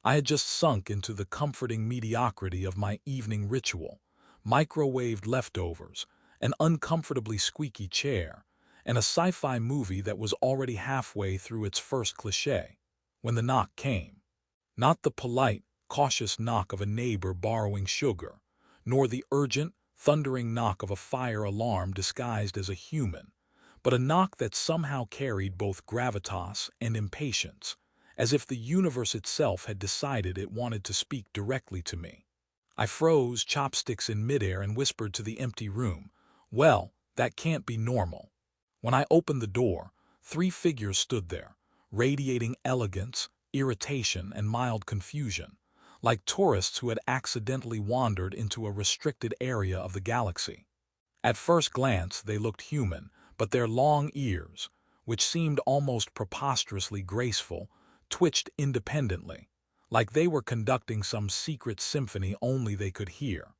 I had just sunk into the comforting mediocrity of my evening ritual, microwaved leftovers, an uncomfortably squeaky chair, and a sci-fi movie that was already halfway through its first cliché, when the knock came. Not the polite, cautious knock of a neighbor borrowing sugar, nor the urgent, thundering knock of a fire alarm disguised as a human, but a knock that somehow carried both gravitas and impatience, as if the universe itself had decided it wanted to speak directly to me. I froze, chopsticks in midair, and whispered to the empty room, "Well, that can't be normal." When I opened the door, three figures stood there, radiating elegance, irritation, and mild confusion, like tourists who had accidentally wandered into a restricted area of the galaxy. At first glance, they looked human, but their long ears, which seemed almost preposterously graceful, twitched independently, like they were conducting some secret symphony only they could hear.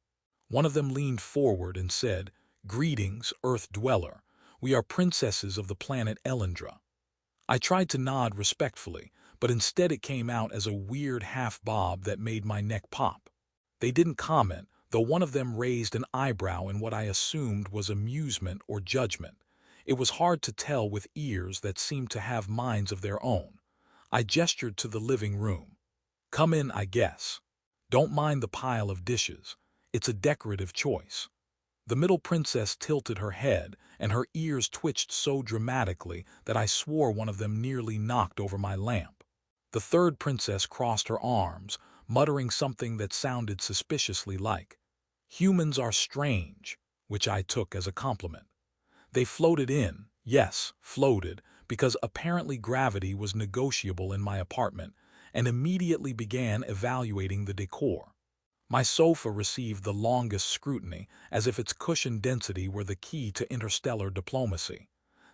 One of them leaned forward and said, "Greetings, Earth Dweller. We are princesses of the planet Elendra." I tried to nod respectfully, but instead it came out as a weird half-bob that made my neck pop. They didn't comment, though one of them raised an eyebrow in what I assumed was amusement or judgment. It was hard to tell with ears that seemed to have minds of their own. I gestured to the living room. "Come in, I guess. Don't mind the pile of dishes. It's a decorative choice." The middle princess tilted her head, and her ears twitched so dramatically that I swore one of them nearly knocked over my lamp. The third princess crossed her arms, muttering something that sounded suspiciously like, "Humans are strange," which I took as a compliment. They floated in, yes, floated, because apparently gravity was negotiable in my apartment, and immediately began evaluating the decor. My sofa received the longest scrutiny, as if its cushion density were the key to interstellar diplomacy.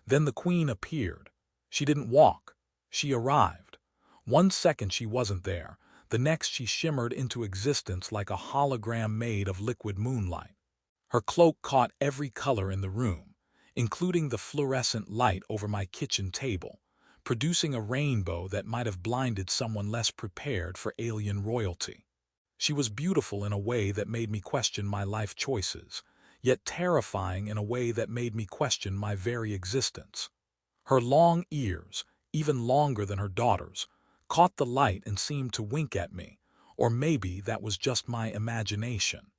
Then the queen appeared. She didn't walk. She arrived. 1 second she wasn't there, the next she shimmered into existence like a hologram made of liquid moonlight. Her cloak caught every color in the room, including the fluorescent light over my kitchen table, producing a rainbow that might have blinded someone less prepared for alien royalty. She was beautiful in a way that made me question my life choices, yet terrifying in a way that made me question my very existence. Her long ears, even longer than her daughter's, caught the light and seemed to wink at me, or maybe that was just my imagination.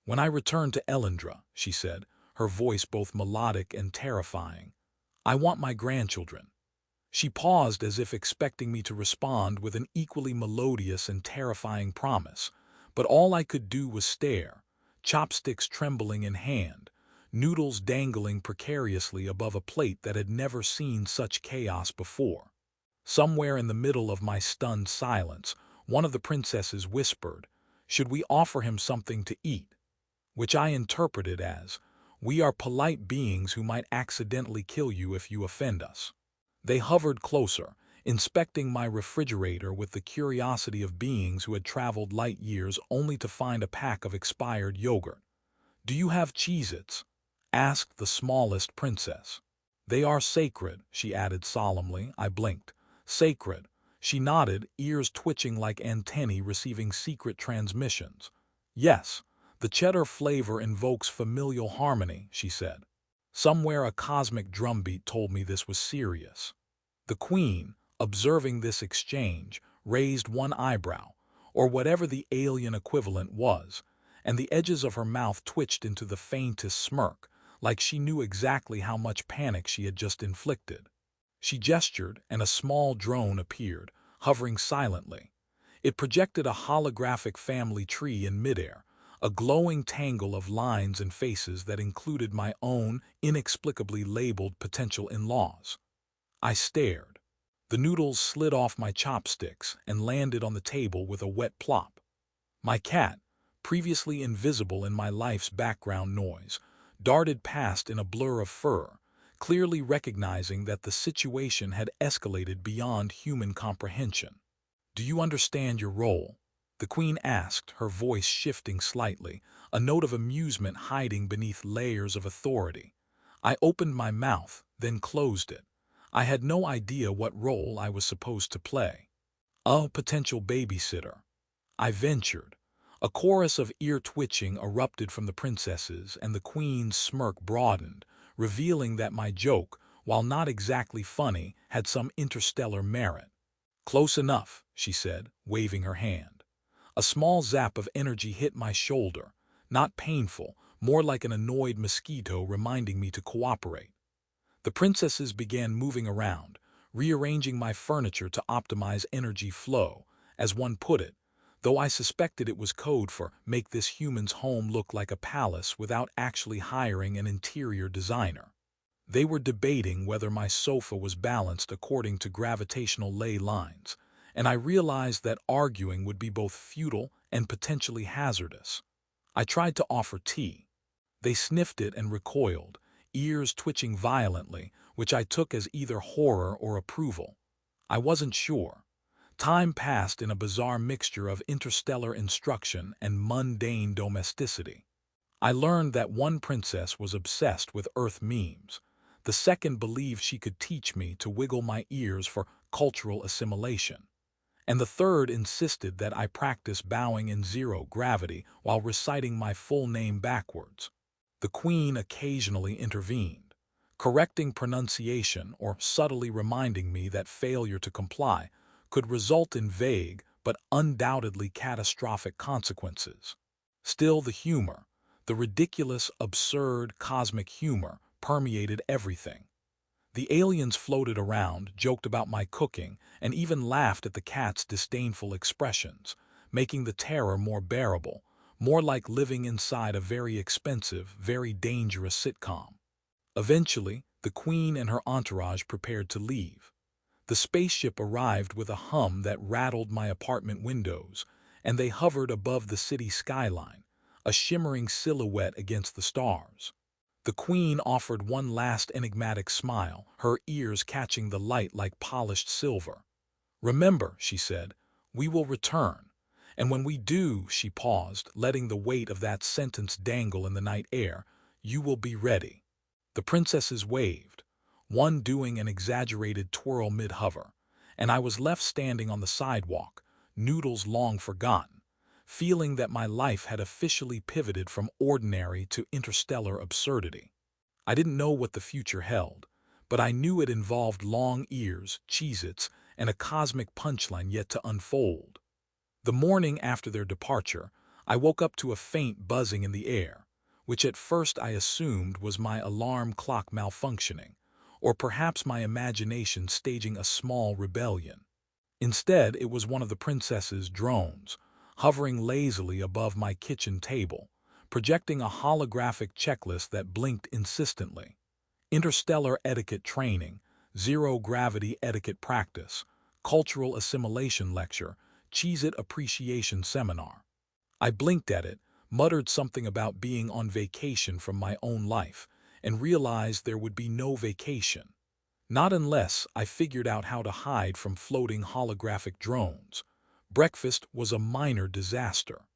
"When I return to Elendra," she said, her voice both melodic and terrifying, "I want my grandchildren." She paused as if expecting me to respond with an equally melodious and terrifying promise, but all I could do was stare, chopsticks trembling in hand, noodles dangling precariously above a plate that had never seen such chaos before. Somewhere in the middle of my stunned silence, one of the princesses whispered, "Should we offer him something to eat?" Which I interpreted as, "We are polite beings who might accidentally kill you if you offend us." They hovered closer, inspecting my refrigerator with the curiosity of beings who had traveled light years only to find a pack of expired yogurt. "Do you have Cheez-Its?" asked the smallest princess. "They are sacred," she added solemnly. I blinked. "Sacred." She nodded, ears twitching like antennae receiving secret transmissions. "Yes, the cheddar flavor invokes familial harmony," she said. Somewhere a cosmic drumbeat told me this was serious. The queen, observing this exchange, raised one eyebrow, or whatever the alien equivalent was, and the edges of her mouth twitched into the faintest smirk, like she knew exactly how much panic she had just inflicted. She gestured, and a small drone appeared, hovering silently. It projected a holographic family tree in midair, a glowing tangle of lines and faces that included my own inexplicably labeled potential in-laws. I stared. The noodles slid off my chopsticks and landed on the table with a wet plop. My cat, previously invisible in my life's background noise, darted past in a blur of fur, clearly recognizing that the situation had escalated beyond human comprehension. "Do you understand your role?" the queen asked, her voice shifting slightly, a note of amusement hiding beneath layers of authority. I opened my mouth, then closed it. I had no idea what role I was supposed to play. A potential babysitter, I ventured. A chorus of ear-twitching erupted from the princesses, and the queen's smirk broadened, revealing that my joke, while not exactly funny, had some interstellar merit. "Close enough," she said, waving her hand. A small zap of energy hit my shoulder, not painful, more like an annoyed mosquito reminding me to cooperate. The princesses began moving around, rearranging my furniture to optimize energy flow, as one put it, though I suspected it was code for make this human's home look like a palace without actually hiring an interior designer. They were debating whether my sofa was balanced according to gravitational ley lines, and I realized that arguing would be both futile and potentially hazardous. I tried to offer tea. They sniffed it and recoiled, ears twitching violently, which I took as either horror or approval. I wasn't sure. Time passed in a bizarre mixture of interstellar instruction and mundane domesticity. I learned that one princess was obsessed with Earth memes. The second believed she could teach me to wiggle my ears for cultural assimilation. And the third insisted that I practice bowing in zero gravity while reciting my full name backwards. The queen occasionally intervened, correcting pronunciation or subtly reminding me that failure to comply could result in vague but undoubtedly catastrophic consequences. Still, the ridiculous, absurd, cosmic humor permeated everything. The aliens floated around, joked about my cooking, and even laughed at the cat's disdainful expressions, making the terror more bearable, more like living inside a very expensive, very dangerous sitcom. Eventually, the queen and her entourage prepared to leave. The spaceship arrived with a hum that rattled my apartment windows, and they hovered above the city skyline, a shimmering silhouette against the stars. The queen offered one last enigmatic smile, her ears catching the light like polished silver. "Remember," she said, "we will return. And when we do," she paused, letting the weight of that sentence dangle in the night air, "you will be ready." The princesses waved, one doing an exaggerated twirl mid-hover, and I was left standing on the sidewalk, noodles long forgotten, feeling that my life had officially pivoted from ordinary to interstellar absurdity. I didn't know what the future held, but I knew it involved long ears, Cheez-Its, and a cosmic punchline yet to unfold. The morning after their departure, I woke up to a faint buzzing in the air, which at first I assumed was my alarm clock malfunctioning, or perhaps my imagination staging a small rebellion. Instead, it was one of the princess's drones, hovering lazily above my kitchen table, projecting a holographic checklist that blinked insistently. Interstellar etiquette training, zero-gravity etiquette practice, cultural assimilation lecture, Cheez-It appreciation seminar. I blinked at it, muttered something about being on vacation from my own life, and realized there would be no vacation. Not unless I figured out how to hide from floating holographic drones. Breakfast was a minor disaster.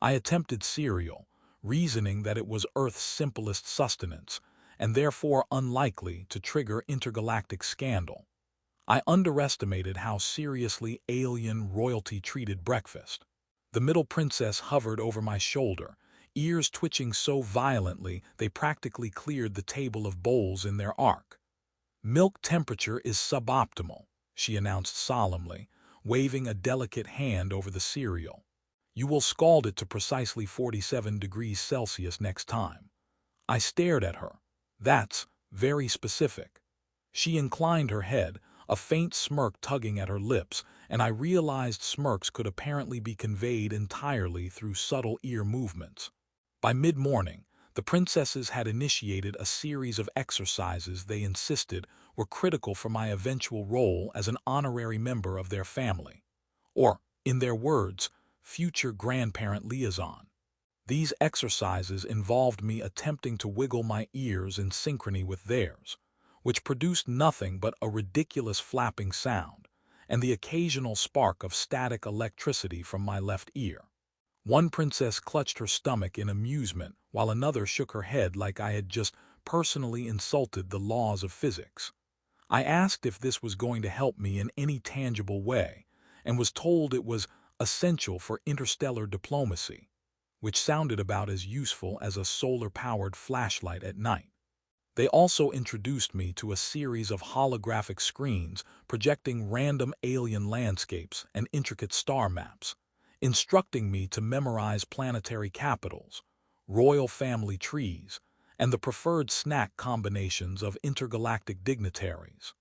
I attempted cereal, reasoning that it was Earth's simplest sustenance, and therefore unlikely to trigger intergalactic scandal. I underestimated how seriously alien royalty treated breakfast. The middle princess hovered over my shoulder, ears twitching so violently they practically cleared the table of bowls in their arc. "Milk temperature is suboptimal," she announced solemnly, waving a delicate hand over the cereal. "You will scald it to precisely 47 degrees Celsius next time." I stared at her. "That's very specific." She inclined her head, a faint smirk tugging at her lips, and I realized smirks could apparently be conveyed entirely through subtle ear movements. By mid-morning, the princesses had initiated a series of exercises they insisted were critical for my eventual role as an honorary member of their family, or, in their words, future grandparent liaison. These exercises involved me attempting to wiggle my ears in synchrony with theirs, which produced nothing but a ridiculous flapping sound and the occasional spark of static electricity from my left ear. One princess clutched her stomach in amusement while another shook her head like I had just personally insulted the laws of physics. I asked if this was going to help me in any tangible way, and was told it was essential for interstellar diplomacy, which sounded about as useful as a solar-powered flashlight at night. They also introduced me to a series of holographic screens projecting random alien landscapes and intricate star maps, instructing me to memorize planetary capitals, royal family trees, and the preferred snack combinations of intergalactic dignitaries.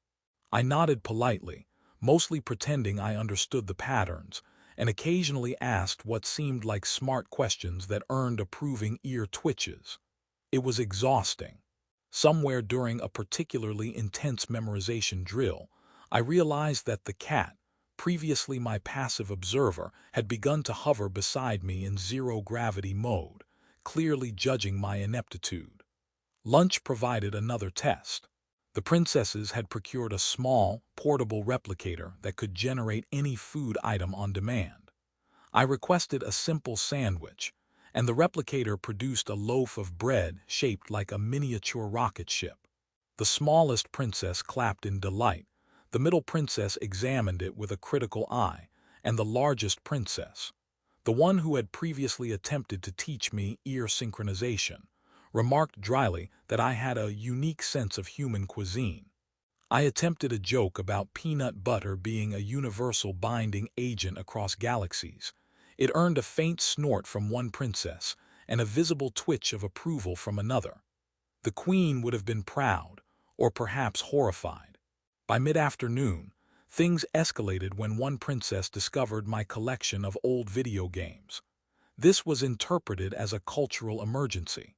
I nodded politely, mostly pretending I understood the patterns, and occasionally asked what seemed like smart questions that earned approving ear twitches. It was exhausting. Somewhere during a particularly intense memorization drill, I realized that the cat, previously my passive observer, had begun to hover beside me in zero-gravity mode, clearly judging my ineptitude. Lunch provided another test. The princesses had procured a small, portable replicator that could generate any food item on demand. I requested a simple sandwich, and the replicator produced a loaf of bread shaped like a miniature rocket ship. The smallest princess clapped in delight, the middle princess examined it with a critical eye, and the largest princess, the one who had previously attempted to teach me ear synchronization, remarked dryly that I had a unique sense of human cuisine. I attempted a joke about peanut butter being a universal binding agent across galaxies. It earned a faint snort from one princess and a visible twitch of approval from another. The queen would have been proud, or perhaps horrified. By mid-afternoon, things escalated when one princess discovered my collection of old video games. This was interpreted as a cultural emergency.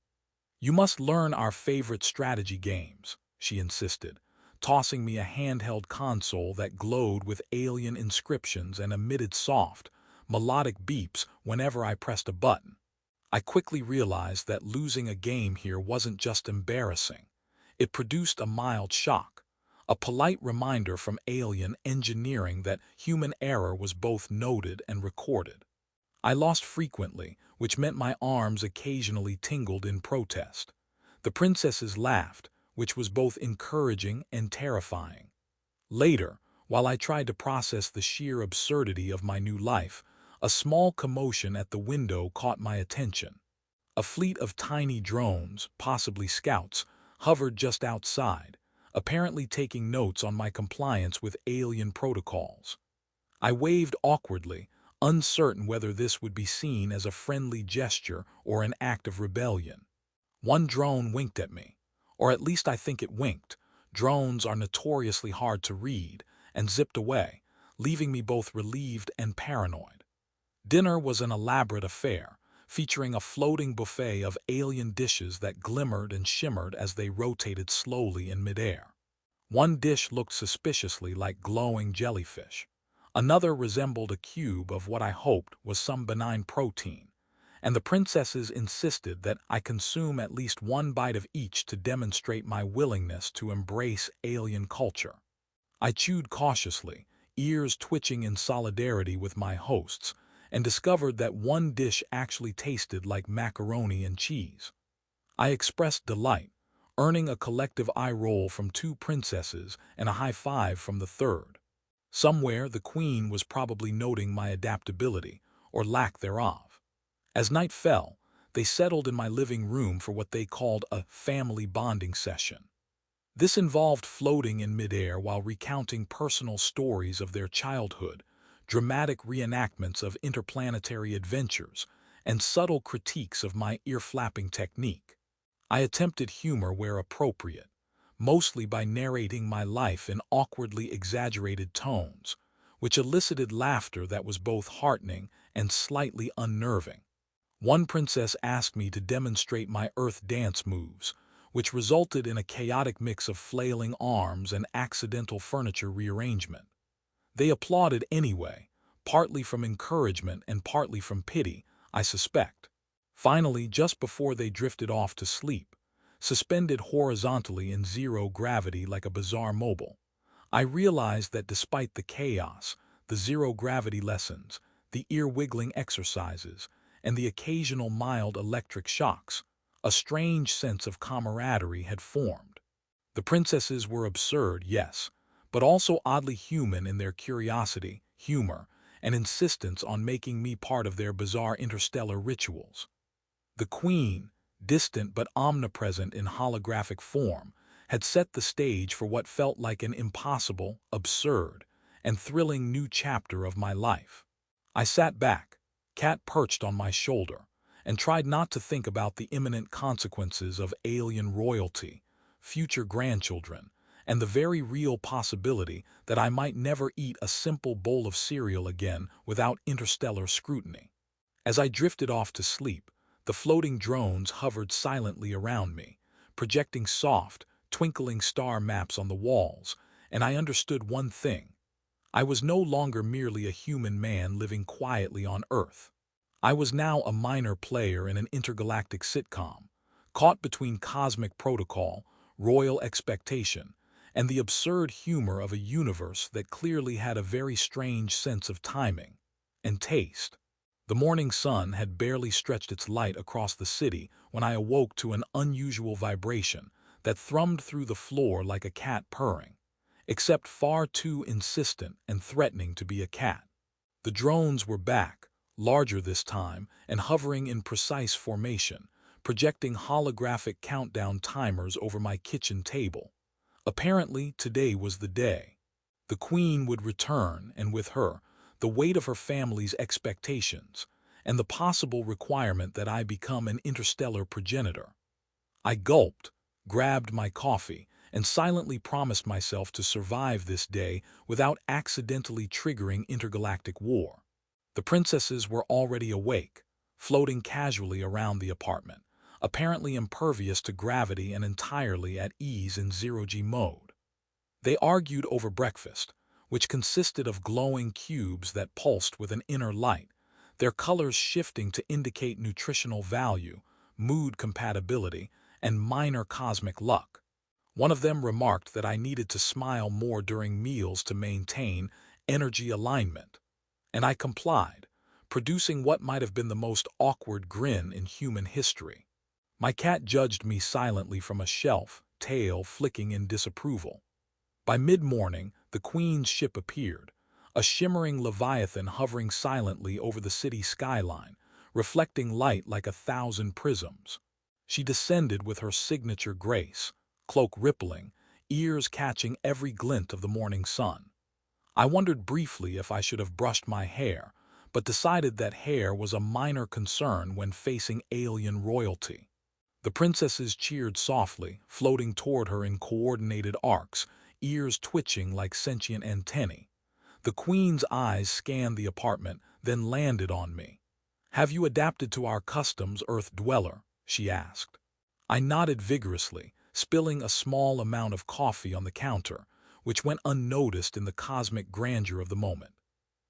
"You must learn our favorite strategy games," she insisted, tossing me a handheld console that glowed with alien inscriptions and emitted soft, melodic beeps whenever I pressed a button. I quickly realized that losing a game here wasn't just embarrassing. It produced a mild shock, a polite reminder from alien engineering that human error was both noted and recorded. I lost frequently, which meant my arms occasionally tingled in protest. The princesses laughed, which was both encouraging and terrifying. Later, while I tried to process the sheer absurdity of my new life, a small commotion at the window caught my attention. A fleet of tiny drones, possibly scouts, hovered just outside, apparently taking notes on my compliance with alien protocols. I waved awkwardly, uncertain whether this would be seen as a friendly gesture or an act of rebellion. One drone winked at me, or at least I think it winked. Drones are notoriously hard to read, and zipped away, leaving me both relieved and paranoid. Dinner was an elaborate affair, featuring a floating buffet of alien dishes that glimmered and shimmered as they rotated slowly in midair. One dish looked suspiciously like glowing jellyfish. Another resembled a cube of what I hoped was some benign protein, and the princesses insisted that I consume at least one bite of each to demonstrate my willingness to embrace alien culture. I chewed cautiously, ears twitching in solidarity with my hosts, and discovered that one dish actually tasted like macaroni and cheese. I expressed delight, earning a collective eye roll from two princesses and a high five from the third. Somewhere the queen was probably noting my adaptability, or lack thereof. As night fell, they settled in my living room for what they called a family bonding session. This involved floating in midair while recounting personal stories of their childhood, dramatic reenactments of interplanetary adventures, and subtle critiques of my ear-flapping technique. I attempted humor where appropriate, mostly by narrating my life in awkwardly exaggerated tones, which elicited laughter that was both heartening and slightly unnerving. One princess asked me to demonstrate my earth dance moves, which resulted in a chaotic mix of flailing arms and accidental furniture rearrangement. They applauded anyway, partly from encouragement and partly from pity, I suspect. Finally, just before they drifted off to sleep, suspended horizontally in zero gravity like a bizarre mobile, I realized that despite the chaos, the zero-gravity lessons, the ear-wiggling exercises, and the occasional mild electric shocks, a strange sense of camaraderie had formed. The princesses were absurd, yes, but also oddly human in their curiosity, humor, and insistence on making me part of their bizarre interstellar rituals. The Queen, distant but omnipresent in holographic form, had set the stage for what felt like an impossible, absurd, and thrilling new chapter of my life. I sat back, cat perched on my shoulder, and tried not to think about the imminent consequences of alien royalty, future grandchildren, and the very real possibility that I might never eat a simple bowl of cereal again without interstellar scrutiny. As I drifted off to sleep, the floating drones hovered silently around me, projecting soft, twinkling star maps on the walls, and I understood one thing. I was no longer merely a human man living quietly on Earth. I was now a minor player in an intergalactic sitcom, caught between cosmic protocol, royal expectation, and the absurd humor of a universe that clearly had a very strange sense of timing and taste. The morning sun had barely stretched its light across the city when I awoke to an unusual vibration that thrummed through the floor like a cat purring, except far too insistent and threatening to be a cat. The drones were back, larger this time and hovering in precise formation, projecting holographic countdown timers over my kitchen table. Apparently, today was the day. The Queen would return, and with her, the weight of her family's expectations, and the possible requirement that I become an interstellar progenitor. I gulped, grabbed my coffee, and silently promised myself to survive this day without accidentally triggering intergalactic war. The princesses were already awake, floating casually around the apartment, apparently impervious to gravity and entirely at ease in zero-G mode. They argued over breakfast, which consisted of glowing cubes that pulsed with an inner light, their colors shifting to indicate nutritional value, mood compatibility, and minor cosmic luck. One of them remarked that I needed to smile more during meals to maintain energy alignment, and I complied, producing what might have been the most awkward grin in human history. My cat judged me silently from a shelf, tail flicking in disapproval. By mid-morning, the Queen's ship appeared, a shimmering leviathan hovering silently over the city skyline, reflecting light like 1,000 prisms. She descended with her signature grace, cloak rippling, ears catching every glint of the morning sun. I wondered briefly if I should have brushed my hair, but decided that hair was a minor concern when facing alien royalty. The princesses cheered softly, floating toward her in coordinated arcs, ears twitching like sentient antennae. The Queen's eyes scanned the apartment, then landed on me. "Have you adapted to our customs, Earth Dweller?" she asked. I nodded vigorously, spilling a small amount of coffee on the counter, which went unnoticed in the cosmic grandeur of the moment.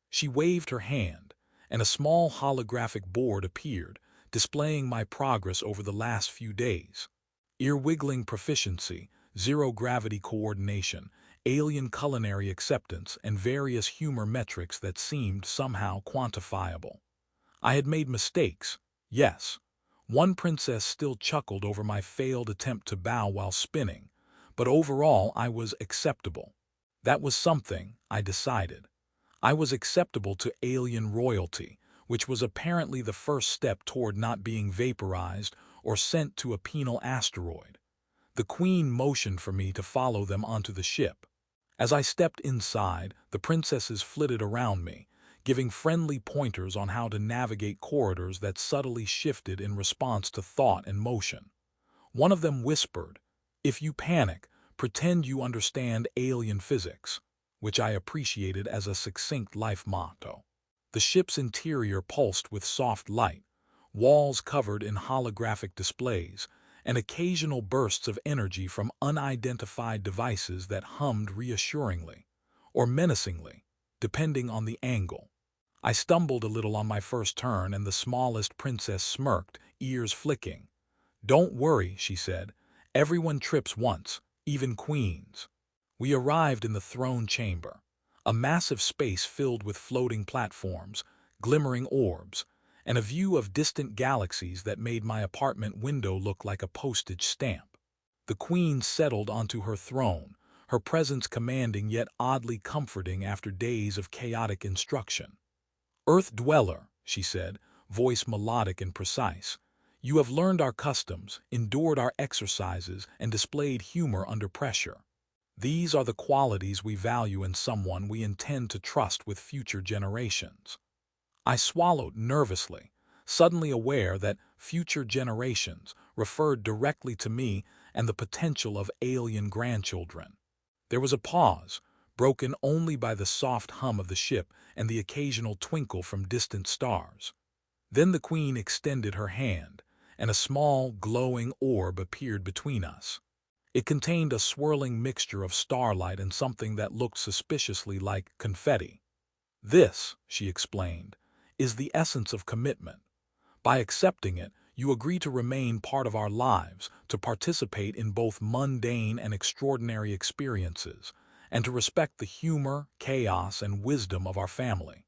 She waved her hand, and a small holographic board appeared, displaying my progress over the last few days. Ear-wiggling proficiency, zero-gravity coordination, alien culinary acceptance, and various humor metrics that seemed somehow quantifiable. I had made mistakes, yes. One princess still chuckled over my failed attempt to bow while spinning, but overall I was acceptable. That was something, I decided. I was acceptable to alien royalty, which was apparently the first step toward not being vaporized or sent to a penal asteroid. The Queen motioned for me to follow them onto the ship. As I stepped inside, the princesses flitted around me, giving friendly pointers on how to navigate corridors that subtly shifted in response to thought and motion. One of them whispered, "If you panic, pretend you understand alien physics," which I appreciated as a succinct life motto. The ship's interior pulsed with soft light, walls covered in holographic displays, and occasional bursts of energy from unidentified devices that hummed reassuringly, or menacingly, depending on the angle. I stumbled a little on my first turn, and the smallest princess smirked, ears flicking. "Don't worry," she said. "Everyone trips once, even queens." We arrived in the throne chamber, a massive space filled with floating platforms, glimmering orbs, and a view of distant galaxies that made my apartment window look like a postage stamp. The Queen settled onto her throne, her presence commanding yet oddly comforting after days of chaotic instruction. "Earth dweller," she said, voice melodic and precise. "You have learned our customs, endured our exercises, and displayed humor under pressure. These are the qualities we value in someone we intend to trust with future generations." I swallowed nervously, suddenly aware that future generations referred directly to me and the potential of alien grandchildren. There was a pause, broken only by the soft hum of the ship and the occasional twinkle from distant stars. Then the Queen extended her hand, and a small, glowing orb appeared between us. It contained a swirling mixture of starlight and something that looked suspiciously like confetti. "This," she explained, "is the essence of commitment. By accepting it, you agree to remain part of our lives, to participate in both mundane and extraordinary experiences, and to respect the humor, chaos, and wisdom of our family."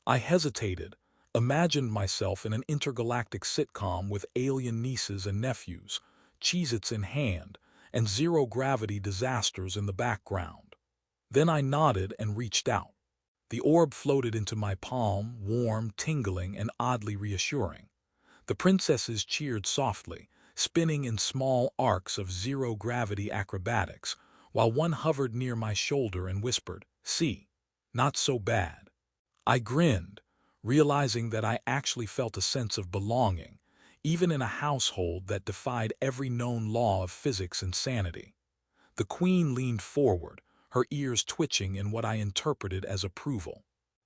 I hesitated, imagined myself in an intergalactic sitcom with alien nieces and nephews, Cheez-Its in hand, and zero-gravity disasters in the background. Then I nodded and reached out. The orb floated into my palm, warm, tingling, and oddly reassuring. The princesses cheered softly, spinning in small arcs of zero-gravity acrobatics, while one hovered near my shoulder and whispered, "See, not so bad." I grinned, realizing that I actually felt a sense of belonging, even in a household that defied every known law of physics and sanity. The Queen leaned forward, her ears twitching in what I interpreted as approval.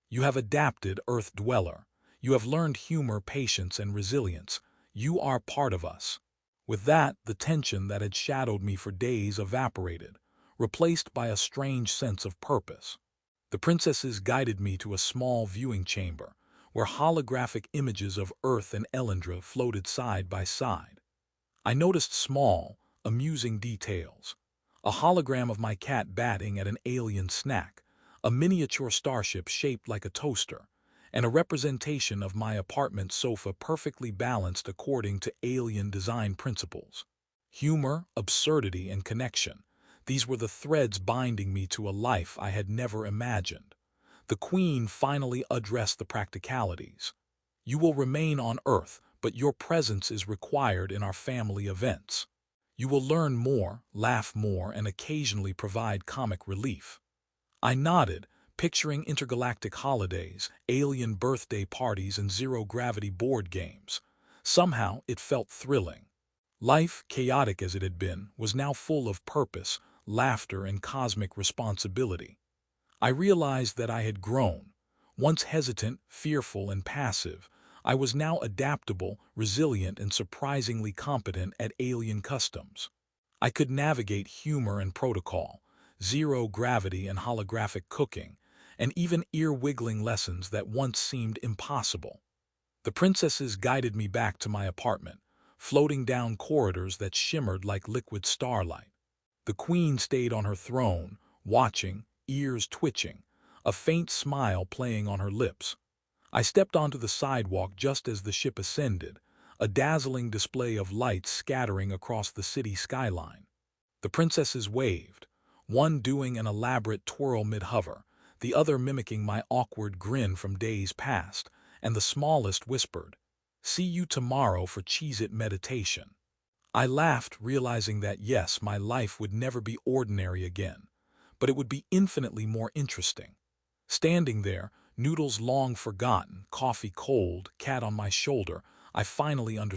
"You have adapted, Earth Dweller. You have learned humor, patience, and resilience. You are part of us." With that, the tension that had shadowed me for days evaporated, replaced by a strange sense of purpose. The princesses guided me to a small viewing chamber, where holographic images of Earth and Elendra floated side by side. I noticed small, amusing details. A hologram of my cat batting at an alien snack, a miniature starship shaped like a toaster, and a representation of my apartment sofa perfectly balanced according to alien design principles. Humor, absurdity, and connection. These were the threads binding me to a life I had never imagined. The Queen finally addressed the practicalities. "You will remain on Earth, but your presence is required in our family events. You will learn more, laugh more, and occasionally provide comic relief." I nodded, picturing intergalactic holidays, alien birthday parties, and zero-gravity board games. Somehow, it felt thrilling. Life, chaotic as it had been, was now full of purpose, laughter, and cosmic responsibility. I realized that I had grown. Once hesitant, fearful, and passive, I was now adaptable, resilient, and surprisingly competent at alien customs. I could navigate humor and protocol, zero-gravity and holographic cooking, and even ear-wiggling lessons that once seemed impossible. The princesses guided me back to my apartment, floating down corridors that shimmered like liquid starlight. The Queen stayed on her throne, watching, ears twitching, a faint smile playing on her lips. I stepped onto the sidewalk just as the ship ascended, a dazzling display of lights scattering across the city skyline. The princesses waved, one doing an elaborate twirl mid-hover, the other mimicking my awkward grin from days past, and the smallest whispered, "See you tomorrow for Cheez-It meditation." I laughed, realizing that yes, my life would never be ordinary again, but it would be infinitely more interesting. Standing there, noodles long forgotten, coffee cold, cat on my shoulder, I finally understood.